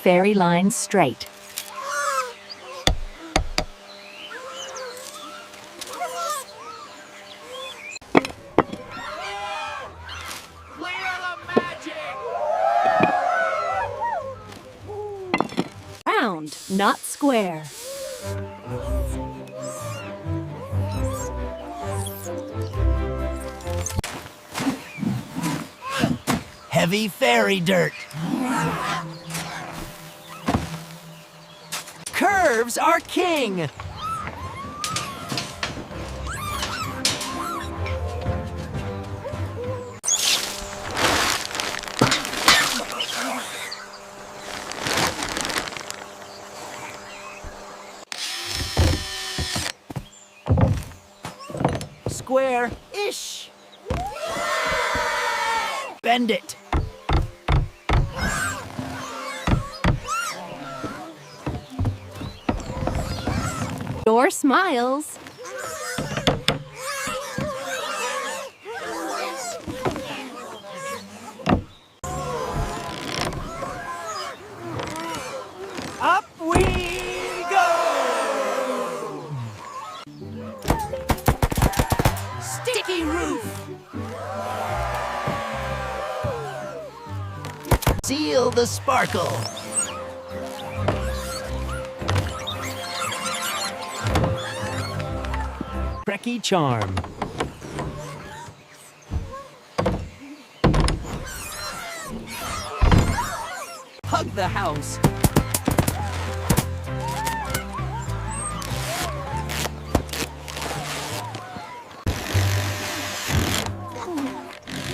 fairy lines straight. Round, not square. Heavy fairy dirt. Curves are king. Square-ish. Bend it. Door smiles. Up we go! Sticky roof! Seal the sparkle! Cracky charm. Hug the house.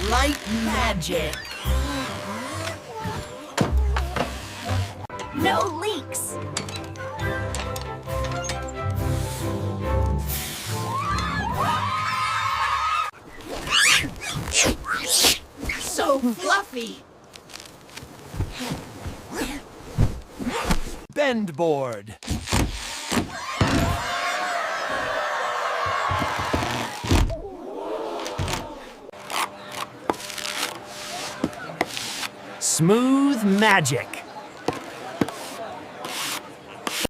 Light magic. No leaks. So fluffy. Bend board. Smooth magic.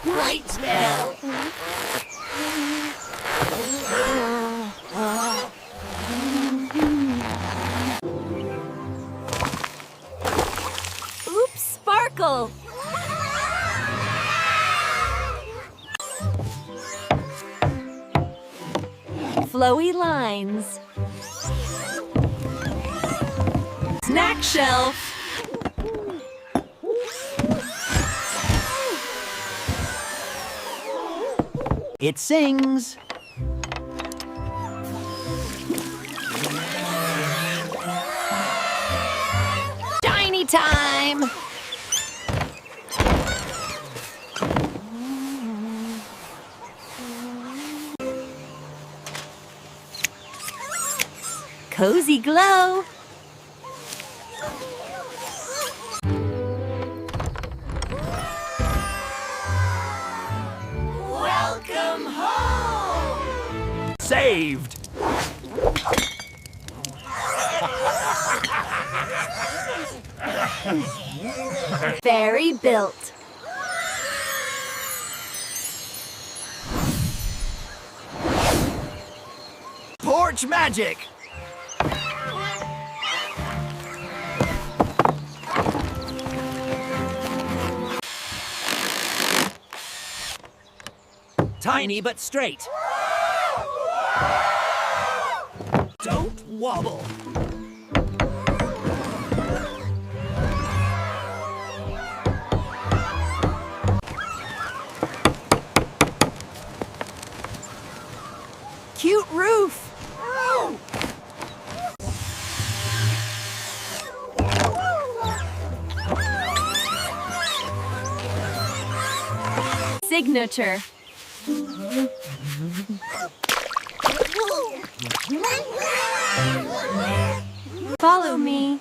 Right smell. Oops, sparkle. Flowy lines. Snack shelf. It sings. Shiny time. Cozy glow. Welcome home! Saved! Fairy built. Porch magic! Tiny but straight. Don't wobble. Cute roof. Signature. Follow me.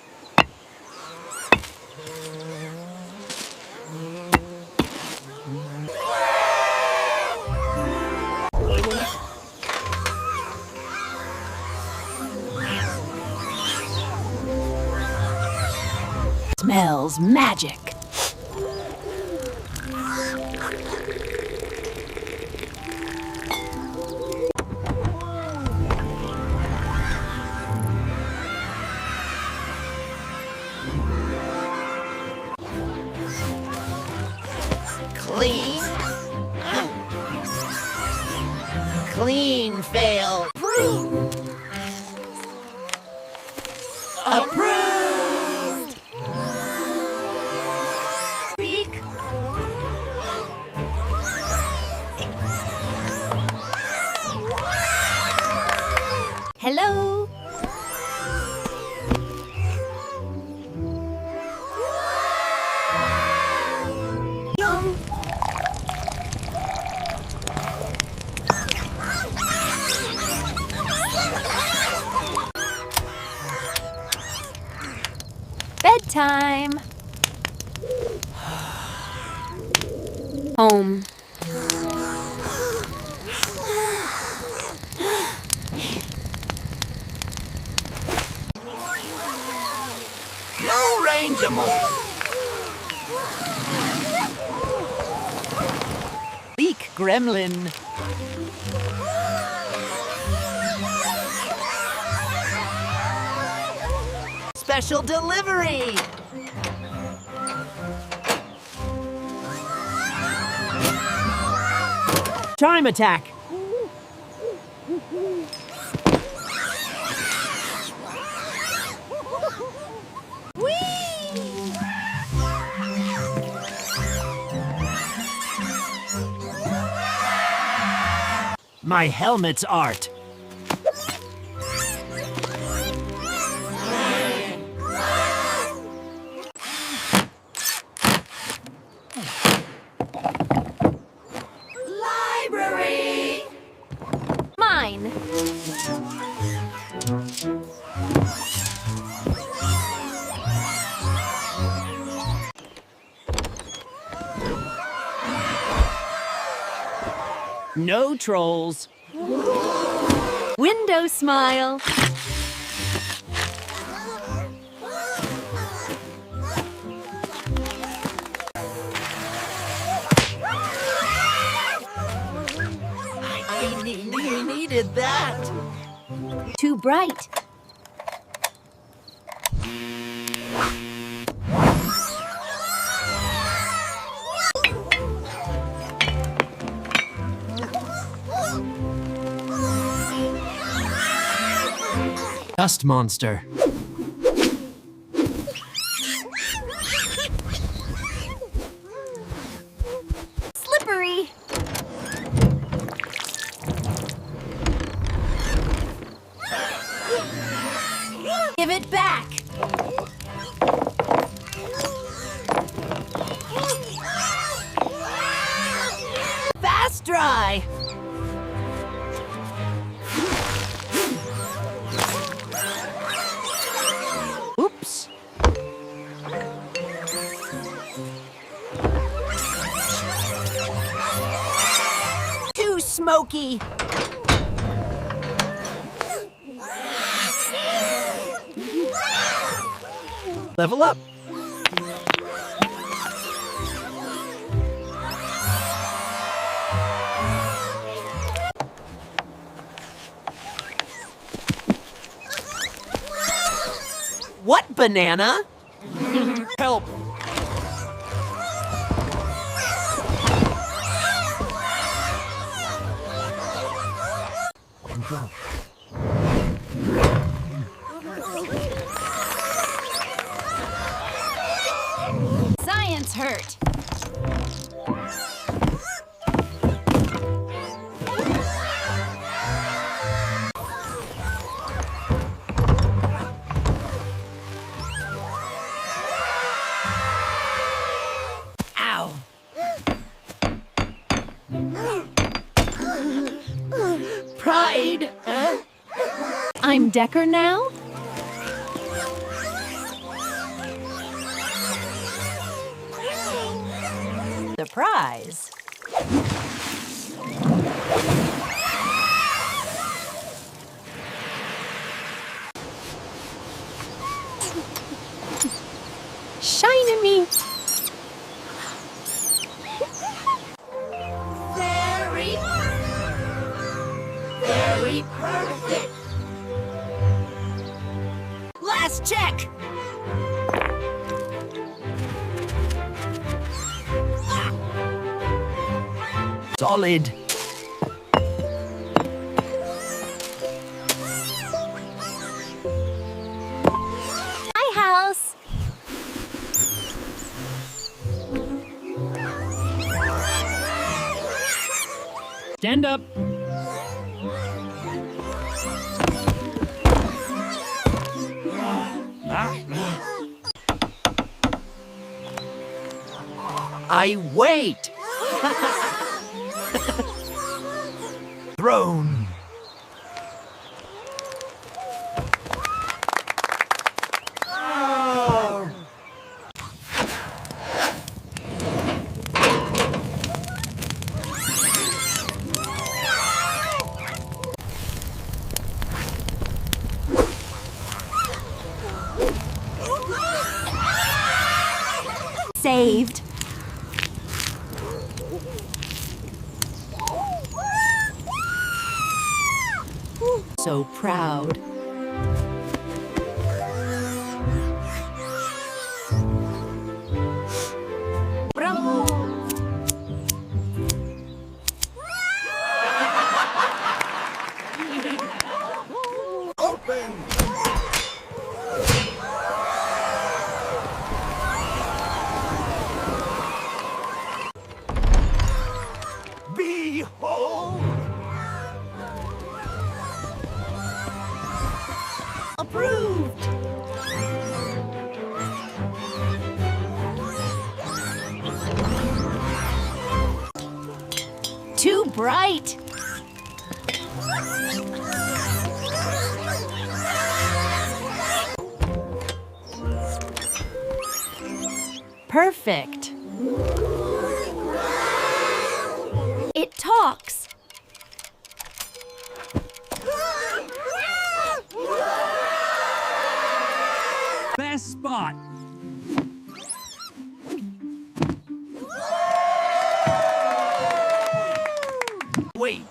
Smells magic. Clean. Clean fail. Approved. Speak. Hello. Yum. Bedtime. Home. No rangeable. Speak, gremlin. Special delivery. Time attack. My helmet's art. Library. Mine. No trolls. Window smile. I needed that. Too bright. Dust monster. Slippery. Give it back. Fast dry. Oops. Too smoky. Level up. What banana? Help. Science hurt. Ow. Pride. I'm Decker now? Surprise. Shine at me. Very perfect. Last check. Solid. Hi, house. Stand up. I wait. Throne. Saved. So proud. Bravo. Open. Behold. Approved. Too bright. Perfect. It talks. Best spot. Wait.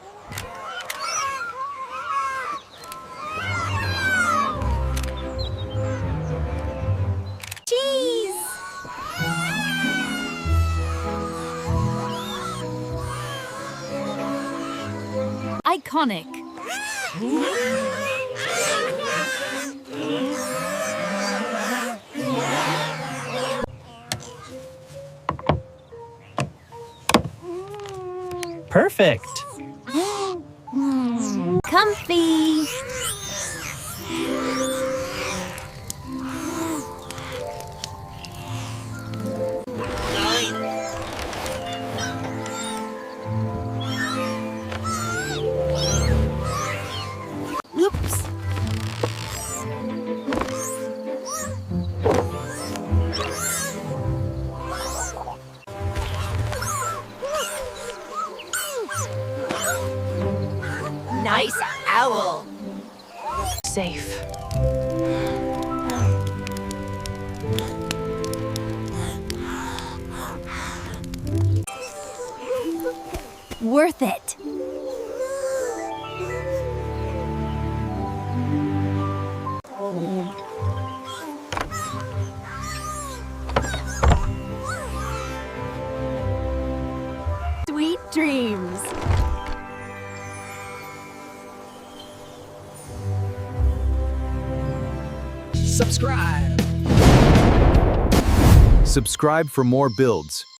Cheese. Iconic. Perfect. Comfy. Oops. Nice owl. Safe. Worth it. Sweet dreams. Subscribe. Subscribe for more builds.